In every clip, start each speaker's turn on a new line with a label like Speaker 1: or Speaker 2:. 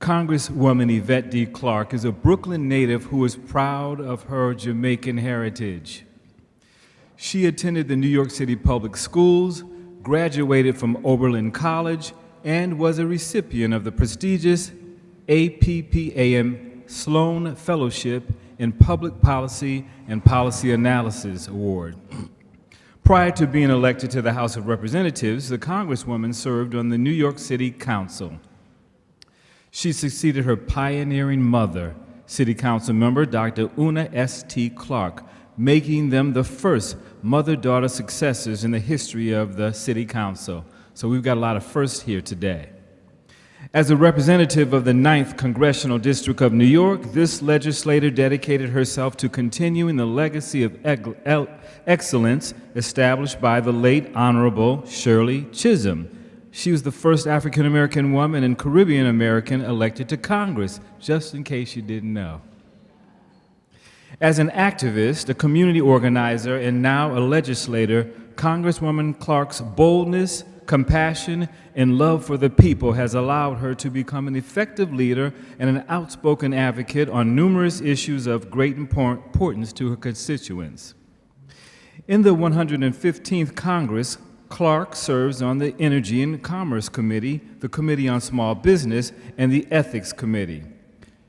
Speaker 1: Congresswoman Yvette D. Clarke is a Brooklyn native who is proud of her Jamaican heritage. She attended the New York City Public Schools, graduated from Oberlin College, and was a recipient of the prestigious APPAM Sloan Fellowship in Public Policy and Policy Analysis Award. Prior to being elected to the House of Representatives, the Congresswoman served on the New York City Council. She succeeded her pioneering mother, City Council member Dr. Una S.T. Clarke, making them the first mother-daughter successors in the history of the City Council. So we've got a lot of firsts here today. As a representative of the 9th Congressional District of New York, this legislator dedicated herself to continuing the legacy of excellence established by the late Honorable Shirley Chisholm. She was the first African-American woman and Caribbean-American elected to Congress, just in case you didn't know. As an activist, a community organizer, and now a legislator, Congresswoman Clarke's boldness, compassion, and love for the people has allowed her to become an effective leader and an outspoken advocate on numerous issues of great importance to her constituents. In the 115th Congress, Clarke serves on the Energy and Commerce Committee, the Committee on Small Business, and the Ethics Committee.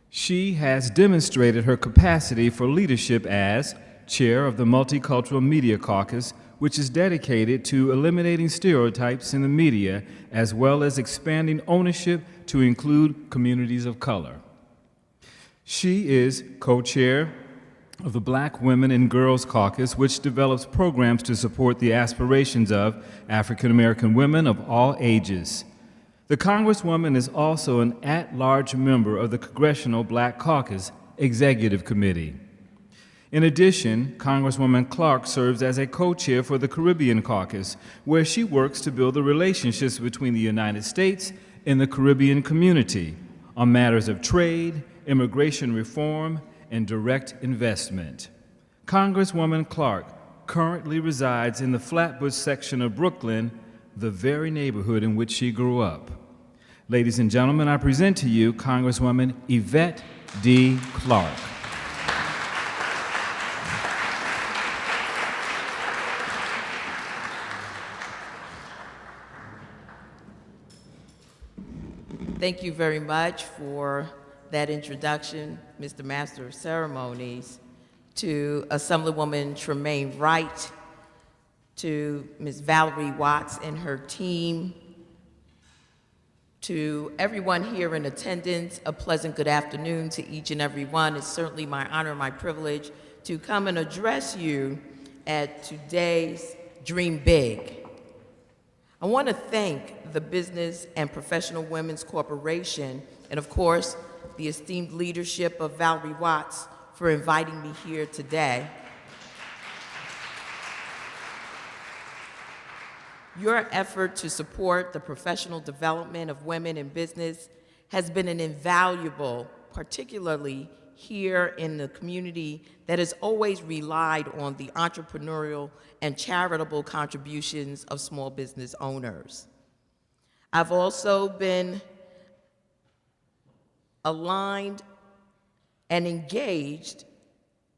Speaker 1: She has demonstrated her capacity for leadership as chair of the Multicultural Media Caucus, which is dedicated to eliminating stereotypes in the media, as well as expanding ownership to include communities of color. She is co-chair of the Black Women and Girls Caucus, which develops programs to support the aspirations of African American women of all ages. The Congresswoman is also an at-large member of the Congressional Black Caucus Executive Committee. In addition, Congresswoman Clarke serves as a co-chair for the Caribbean Caucus, where she works to build the relationships between the United States and the Caribbean community on matters of trade, immigration reform, and direct investment. Congresswoman Clarke currently resides in the Flatbush section of Brooklyn, the very neighborhood in which she grew up. Ladies and gentlemen, I present to you Congresswoman Yvette D. Clarke.
Speaker 2: Thank you very much for that introduction, Mr. Master of Ceremonies, to Assemblywoman Tremaine Wright, to Ms. Valerie Watts and her team, to everyone here in attendance, a pleasant good afternoon to each and every one. It's certainly my honor and my privilege to come and address you at today's Dream Big. I want to thank the Business and Professional Women's Corporation and, of course, the esteemed leadership of Valerie Watts for inviting me here today. Your effort to support the professional development of women in business has been an invaluable, particularly here in the community that has always relied on the entrepreneurial and charitable contributions of small business owners. I've also been aligned and engaged,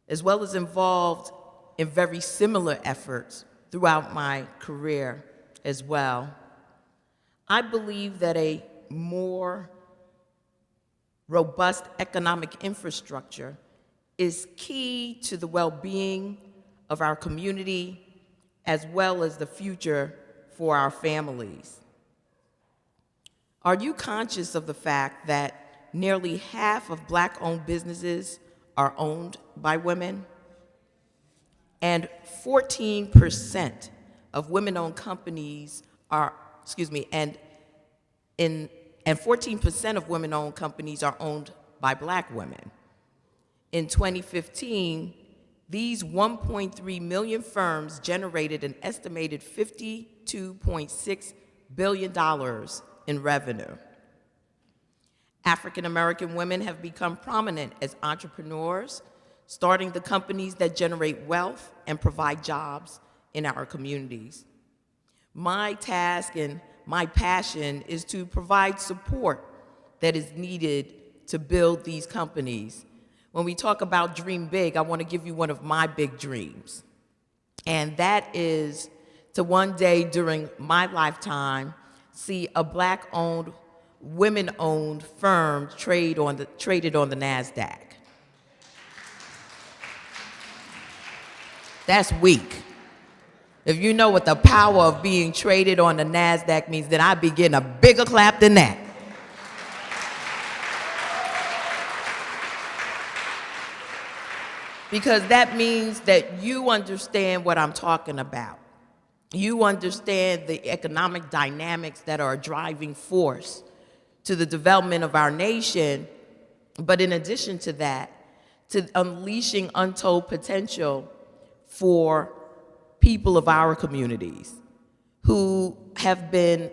Speaker 2: as well as involved in very similar efforts throughout my career as well. I believe that a more robust economic infrastructure is key to the well-being of our community, as well as the future for our families. Are you conscious of the fact that nearly half of Black-owned businesses are owned by women? And 14% of women-owned companies are, and 14% of women-owned companies are owned by Black women. In 2015, these 1.3 million firms generated an estimated $52.6 billion in revenue. African American women have become prominent as entrepreneurs, starting the companies that generate wealth and provide jobs in our communities. My task and my passion is to provide support that is needed to build these companies. When we talk about dream big, I want to give you one of my big dreams. And that is to one day during my lifetime see a Black-owned, women-owned firm traded on the NASDAQ. That's weak. If you know what the power of being traded on the NASDAQ means, then I'd be getting a bigger clap than that. Because that means that you understand what I'm talking about. You understand the economic dynamics that are a driving force to the development of our nation, but in addition to that, to unleashing untold potential for people of our communities who have been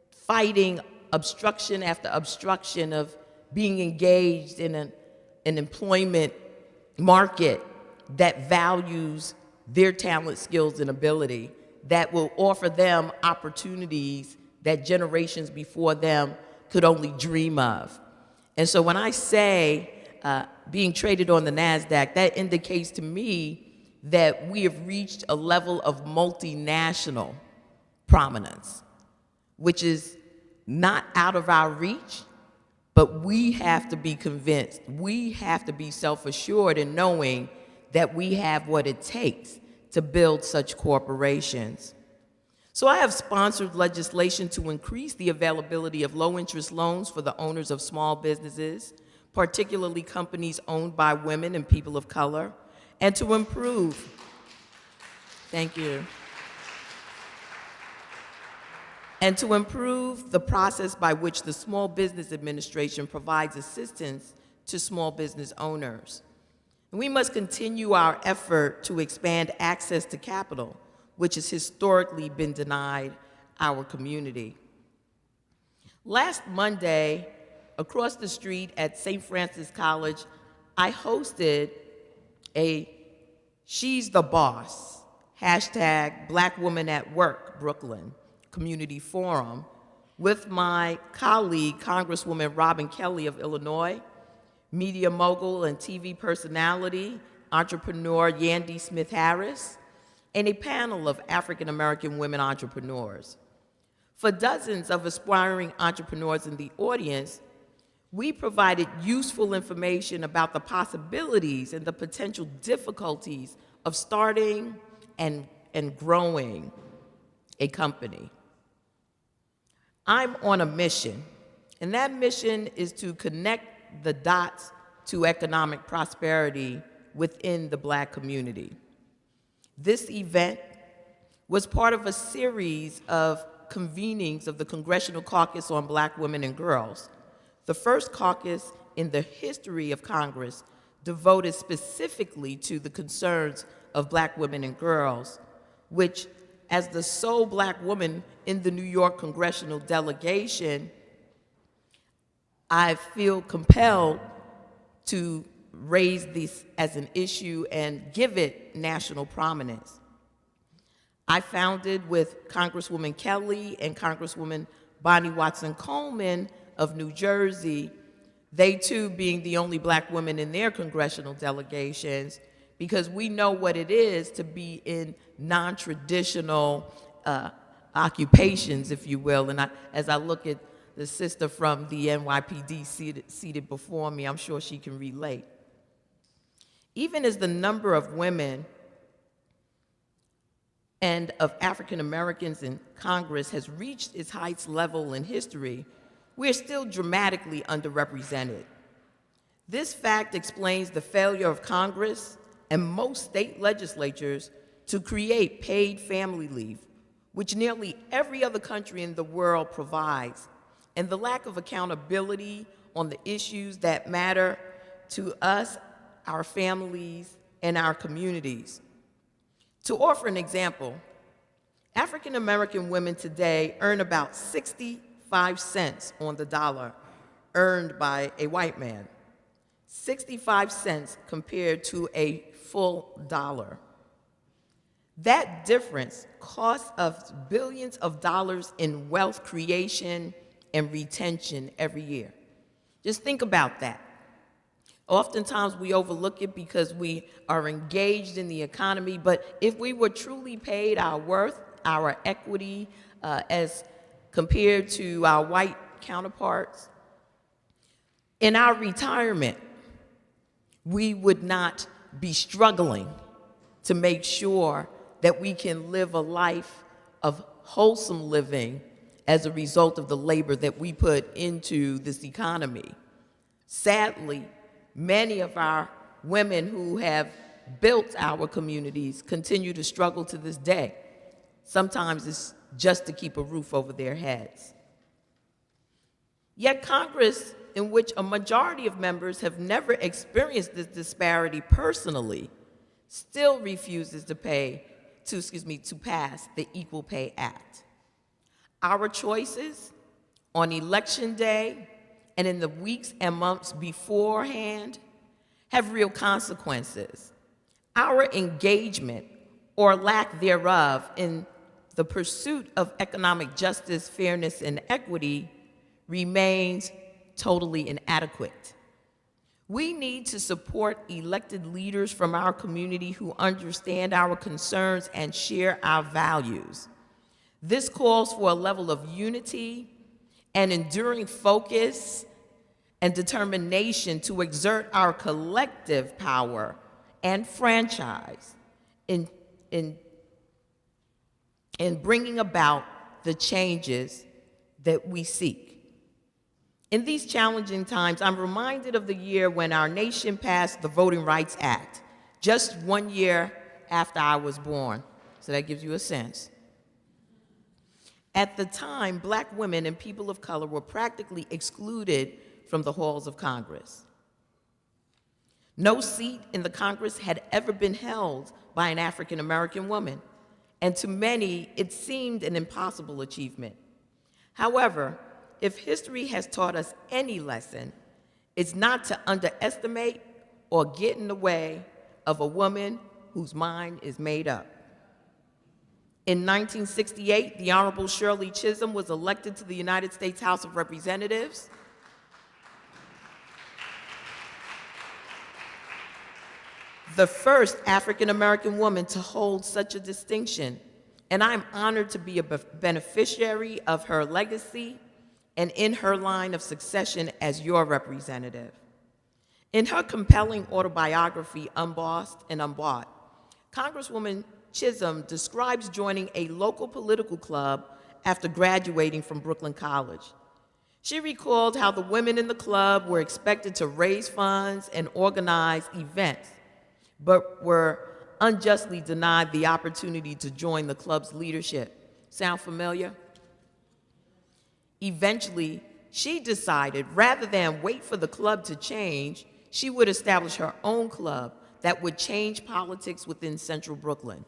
Speaker 2: fighting obstruction after obstruction of being engaged in an employment market that values their talent, skills, and ability, that will offer them opportunities that generations before them could only dream of. And so when I say being traded on the NASDAQ, that indicates to me that we have reached a level of multinational prominence, which is not out of our reach, but we have to be convinced, we have to be self-assured in knowing that we have what it takes to build such corporations. So I have sponsored legislation to increase the availability of low-interest loans for the owners of small businesses, particularly companies owned by women and people of color, and to improve, thank you, and to improve the process by which the Small Business Administration provides assistance to small business owners. And we must continue our effort to expand access to capital, which has historically been denied our community. Last Monday, across the street at St. Francis College, I hosted a She's the Boss, hashtag Black Woman at Work, Brooklyn, community forum with my colleague, Congresswoman Robin Kelly of Illinois, media mogul and TV personality, entrepreneur Yandy Smith-Harris, and a panel of African-American women entrepreneurs. For dozens of aspiring entrepreneurs in the audience, we provided useful information about the possibilities and the potential difficulties of starting and growing a company. I'm on a mission, and that mission is to connect the dots to economic prosperity within the Black community. This event was part of a series of convenings of the Congressional Caucus on Black Women and Girls, the first caucus in the history of Congress devoted specifically to the concerns of Black women and girls, which, as the sole Black woman in the New York congressional delegation, I feel compelled to raise this as an issue and give it national prominence. I founded with Congresswoman Kelly and Congresswoman Bonnie Watson-Coleman of New Jersey, they too being the only Black women in their congressional delegations, because we know what it is to be in non-traditional occupations, if you will. And as I look at the sister from the NYPD seated before me, I'm sure she can relate. Even as the number of women and of African Americans in Congress has reached its highest level in history, we are still dramatically underrepresented. This fact explains the failure of Congress and most state legislatures to create paid family leave, which nearly every other country in the world provides, and the lack of accountability on the issues that matter to us, our families, and our communities. To offer an example, African American women today earn about 65 cents on the dollar earned by a white man, 65 cents compared to a full dollar. That difference costs us billions of dollars in wealth creation and retention every year. Just think about that. Oftentimes we overlook it because we are engaged in the economy, but if we were truly paid our worth, our equity, as compared to our white counterparts, in our retirement, we would not be struggling to make sure that we can live a life of wholesome living as a result of the labor that we put into this economy. Sadly, many of our women who have built our communities continue to struggle to this day. Sometimes it's just to keep a roof over their heads. Yet Congress, in which a majority of members have never experienced this disparity personally, still refuses to pass the Equal Pay Act. Our choices on election day and in the weeks and months beforehand have real consequences. Our engagement or lack thereof in the pursuit of economic justice, fairness, and equity remains totally inadequate. We need to support elected leaders from our community who understand our concerns and share our values. This calls for a level of unity and enduring focus and determination to exert our collective power and franchise in bringing about the changes that we seek. In these challenging times, I'm reminded of the year when our nation passed the Voting Rights Act, just 1 year after I was born. So that gives you a sense. At the time, Black women and people of color were practically excluded from the halls of Congress. No seat in the Congress had ever been held by an African American woman, and to many, it seemed an impossible achievement. However, if history has taught us any lesson, it's not to underestimate or get in the way of a woman whose mind is made up. In 1968, the Honorable Shirley Chisholm was elected to the United States House of Representatives. The first African American woman to hold such a distinction, and I'm honored to be a beneficiary of her legacy and in her line of succession as your representative. In her compelling autobiography, Unbossed and Unbought, Congresswoman Chisholm describes joining a local political club after graduating from Brooklyn College. She recalled how the women in the club were expected to raise funds and organize events, but were unjustly denied the opportunity to join the club's leadership. Sound familiar? Eventually, she decided rather than wait for the club to change, she would establish her own club that would change politics within Central Brooklyn.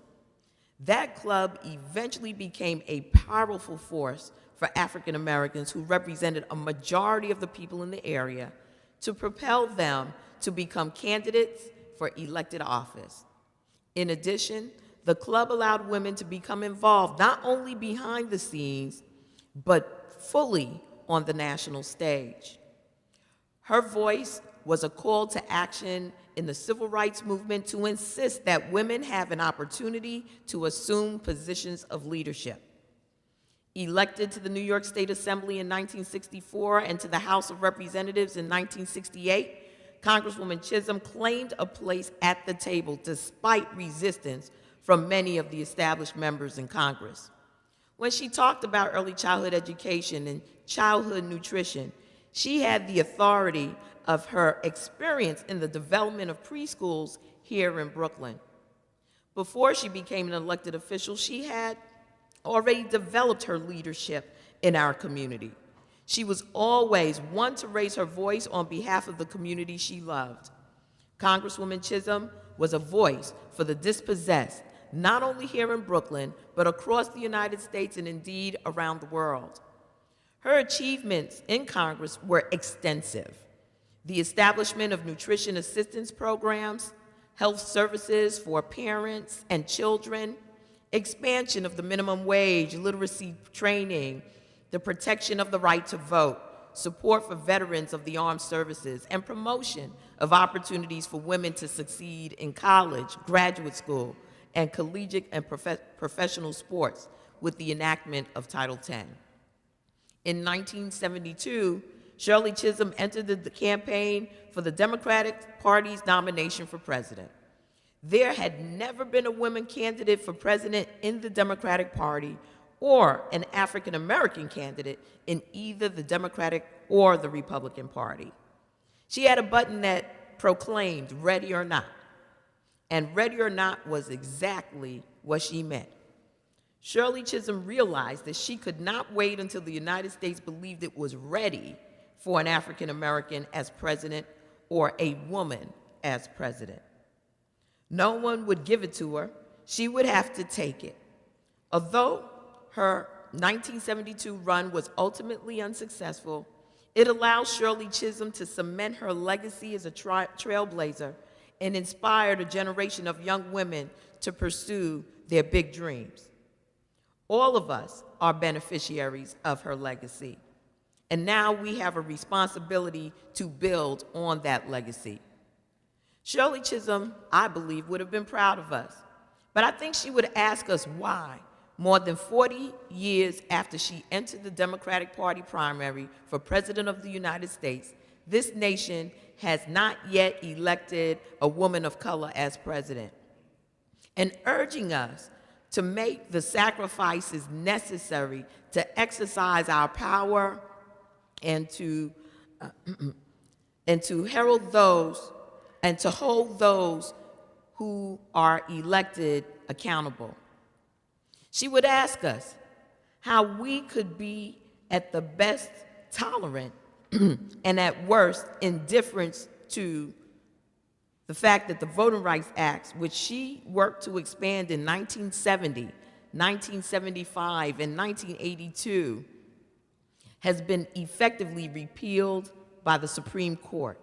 Speaker 2: That club eventually became a powerful force for African Americans who represented a majority of the people in the area to propel them to become candidates for elected office. In addition, the club allowed women to become involved not only behind the scenes, but fully on the national stage. Her voice was a call to action in the civil rights movement to insist that women have an opportunity to assume positions of leadership. Elected to the New York State Assembly in 1964 and to the House of Representatives in 1968, Congresswoman Chisholm claimed a place at the table despite resistance from many of the established members in Congress. When she talked about early childhood education and childhood nutrition, she had the authority of her experience in the development of preschools here in Brooklyn. Before she became an elected official, she had already developed her leadership in our community. She was always one to raise her voice on behalf of the community she loved. Congresswoman Chisholm was a voice for the dispossessed, not only here in Brooklyn, but across the United States and indeed around the world. Her achievements in Congress were extensive. The establishment of nutrition assistance programs, health services for parents and children, expansion of the minimum wage, literacy training, the protection of the right to vote, support for veterans of the armed services, and promotion of opportunities for women to succeed in college, graduate school, and collegiate and professional sports with the enactment of Title X. In 1972, Shirley Chisholm entered the campaign for the Democratic Party's nomination for president. There had never been a woman candidate for president in the Democratic Party or an African American candidate in either the Democratic or the Republican Party. She had a button that proclaimed "Ready or Not," and "Ready or Not" was exactly what she meant. Shirley Chisholm realized that she could not wait until the United States believed it was ready for an African American as president or a woman as president. No one would give it to her. She would have to take it. Although her 1972 run was ultimately unsuccessful, it allowed Shirley Chisholm to cement her legacy as a trailblazer and inspired a generation of young women to pursue their big dreams. All of us are beneficiaries of her legacy, and now we have a responsibility to build on that legacy. Shirley Chisholm, I believe, would have been proud of us, but I think she would ask us why, more than 40 years after she entered the Democratic Party primary for President of the United States, this nation has not yet elected a woman of color as president, and urging us to make the sacrifices necessary to exercise our power and to herald those and to hold those who are elected accountable. She would ask us how we could be at the best tolerant and at worst indifferent to the fact that the Voting Rights Act, which she worked to expand in 1970, 1975, and 1982, has been effectively repealed by the Supreme Court,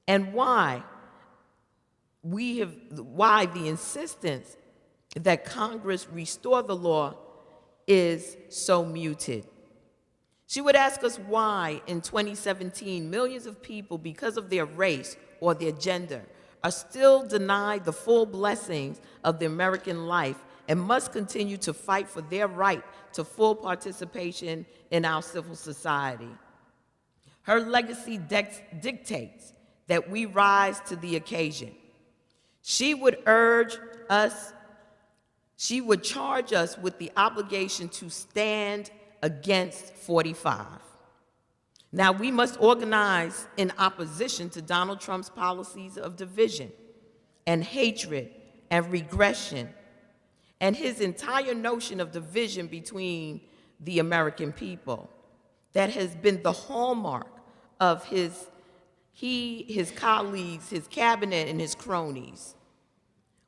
Speaker 2: and why the insistence that Congress restore the law is so muted. She would ask us why, in 2017, millions of people, because of their race or their gender, are still denied the full blessings of the American life and must continue to fight for their right to full participation in our civil society. Her legacy dictates that we rise to the occasion. She would charge us with the obligation to stand against 45. Now, we must organize in opposition to Donald Trump's policies of division and hatred and regression and his entire notion of division between the American people that has been the hallmark of his colleagues, his cabinet, and his cronies.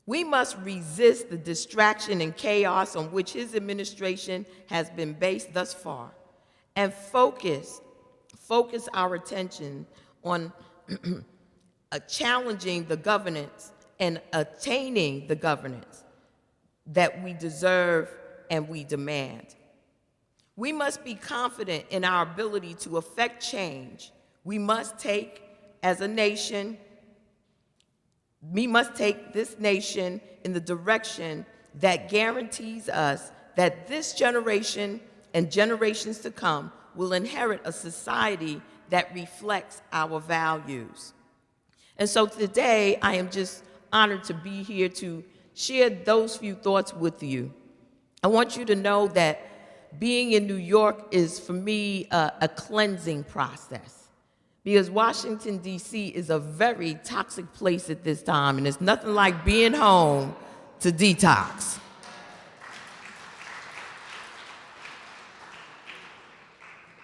Speaker 2: We must resist the distraction and chaos on which his administration has been based thus far and focus our attention on challenging the governance and attaining the governance that we deserve and we demand. We must be confident in our ability to affect change. We must take this nation in the direction that guarantees us that this generation and generations to come will inherit a society that reflects our values. And so today, I am just honored to be here to share those few thoughts with you. I want you to know that being in New York is, for me, a cleansing process, because Washington, D.C. is a very toxic place at this time, and it's nothing like being home to detox.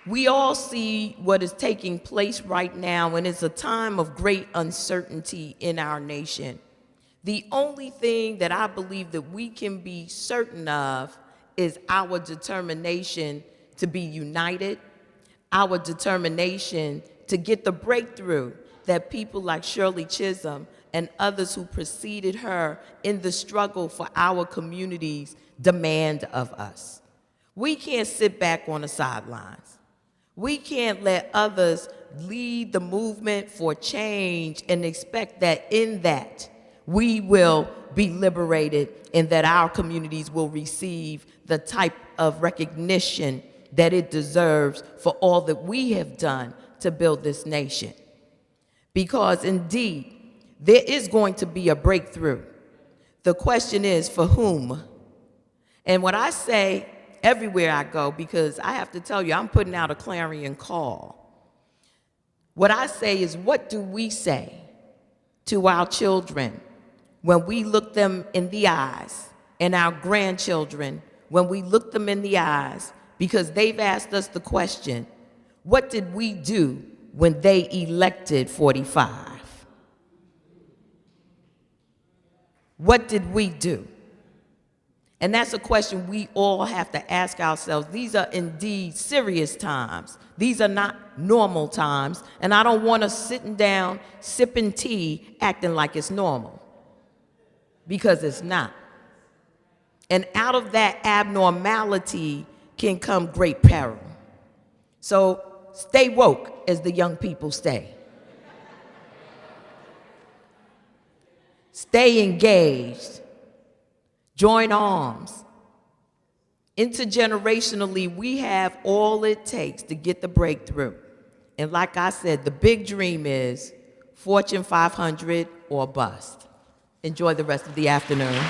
Speaker 2: We all see what is taking place right now, and it's a time of great uncertainty in our nation. The only thing that I believe that we can be certain of is our determination to be united, our determination to get the breakthrough that people like Shirley Chisholm and others who preceded her in the struggle for our communities demand of us. We can't sit back on the sidelines. We can't let others lead the movement for change and expect that in that we will be liberated and that our communities will receive the type of recognition that it deserves for all that we have done to build this nation. Because indeed, there is going to be a breakthrough. The question is, for whom? And what I say everywhere I go, because I have to tell you, I'm putting out a clarion call. What I say is, what do we say to our children when we look them in the eyes, and our grandchildren when we look them in the eyes, because they've asked us the question, what did we do when they elected 45? What did we do? And that's a question we all have to ask ourselves. These are indeed serious times. These are not normal times. And I don't want us sitting down, sipping tea, acting like it's normal. Because it's not. And out of that abnormality can come great peril. So stay woke, as the young people say. Stay engaged. Join arms. Intergenerationally, we have all it takes to get the breakthrough. And like I said, the big dream is Fortune 500 or bust. Enjoy the rest of the afternoon.